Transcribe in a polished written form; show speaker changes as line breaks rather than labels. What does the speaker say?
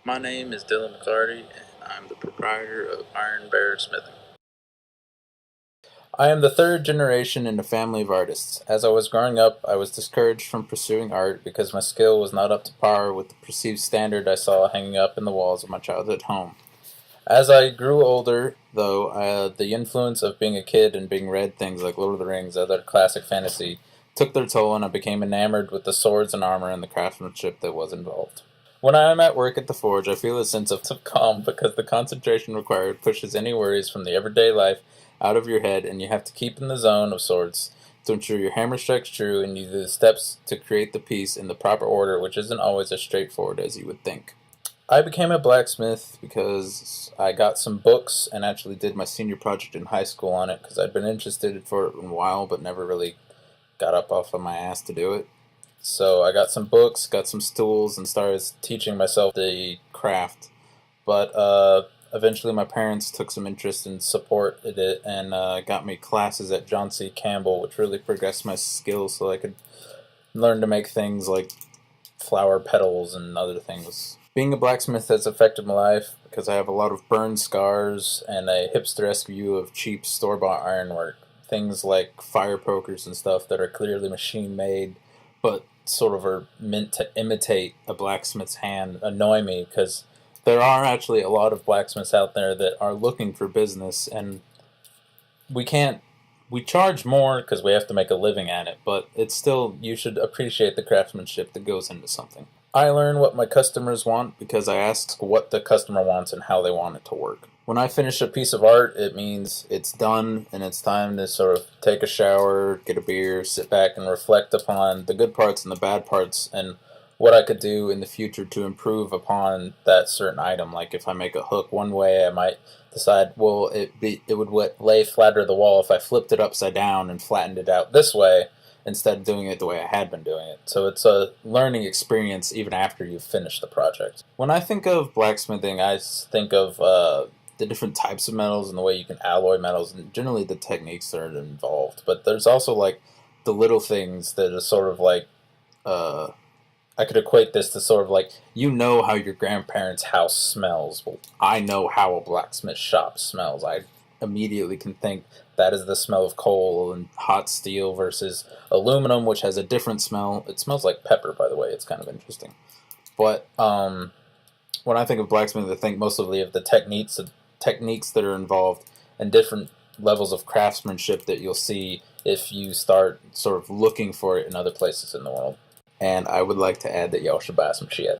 My name is Dylan McCarty, and I'm the proprietor of Iron Bear Smithing. I am the third generation in a family of artists. As I was growing up, I was discouraged from pursuing art because my skill was not up to par with the perceived standard I saw hanging up in the walls of my childhood home. As I grew older, though, the influence of being a kid and being read things like Lord of the Rings, other classic fantasy, took their toll, and I became enamored with the swords and armor and the craftsmanship that was involved. When I am at work at the forge, I feel a sense of calm because the concentration required pushes any worries from the everyday life out of your head, and you have to keep in the zone of sorts to ensure your hammer strikes true and you do the steps to create the piece in the proper order, which isn't always as straightforward as you would think. I became a blacksmith because I got some books and actually did my senior project in high school on it because I'd been interested for it in a while but never really got up off of my ass to do it. So I got some books, got some stools, and started teaching myself the craft. But eventually my parents took some interest and supported it and got me classes at John C. Campbell, which really progressed my skills so I could learn to make things like flower petals and other things. Being a blacksmith has affected my life because I have a lot of burn scars and a hipster-esque view of cheap store-bought ironwork. Things like fire pokers and stuff that are clearly machine-made but sort of are meant to imitate a blacksmith's hand annoy me because there are actually a lot of blacksmiths out there that are looking for business, and we can't we charge more because we have to make a living at it, but it's still, you should appreciate the craftsmanship that goes into something. I learn what my customers want because I ask what the customer wants and how they want it to work. When I finish a piece of art, it means it's done and it's time to sort of take a shower, get a beer, sit back and reflect upon the good parts and the bad parts and what I could do in the future to improve upon that certain item. Like if I make a hook one way, I might decide, well, it would lay flatter the wall if I flipped it upside down and flattened it out this way instead of doing it the way I had been doing it. So it's a learning experience even after you've finished the project. When I think of blacksmithing, I think of the different types of metals and the way you can alloy metals and generally the techniques that are involved. But there's also like the little things that are sort of like I could equate this to sort of like, you know how your grandparents' house smells. Well, I know how a blacksmith shop smells. I immediately can think that is the smell of coal and hot steel versus aluminum, which has a different smell. It smells like pepper, by the way. It's kind of interesting. But when I think of blacksmithing, I think mostly of the techniques that are involved and different levels of craftsmanship that you'll see if you start sort of looking for it in other places in the world. And I would like to add that y'all should buy some shit.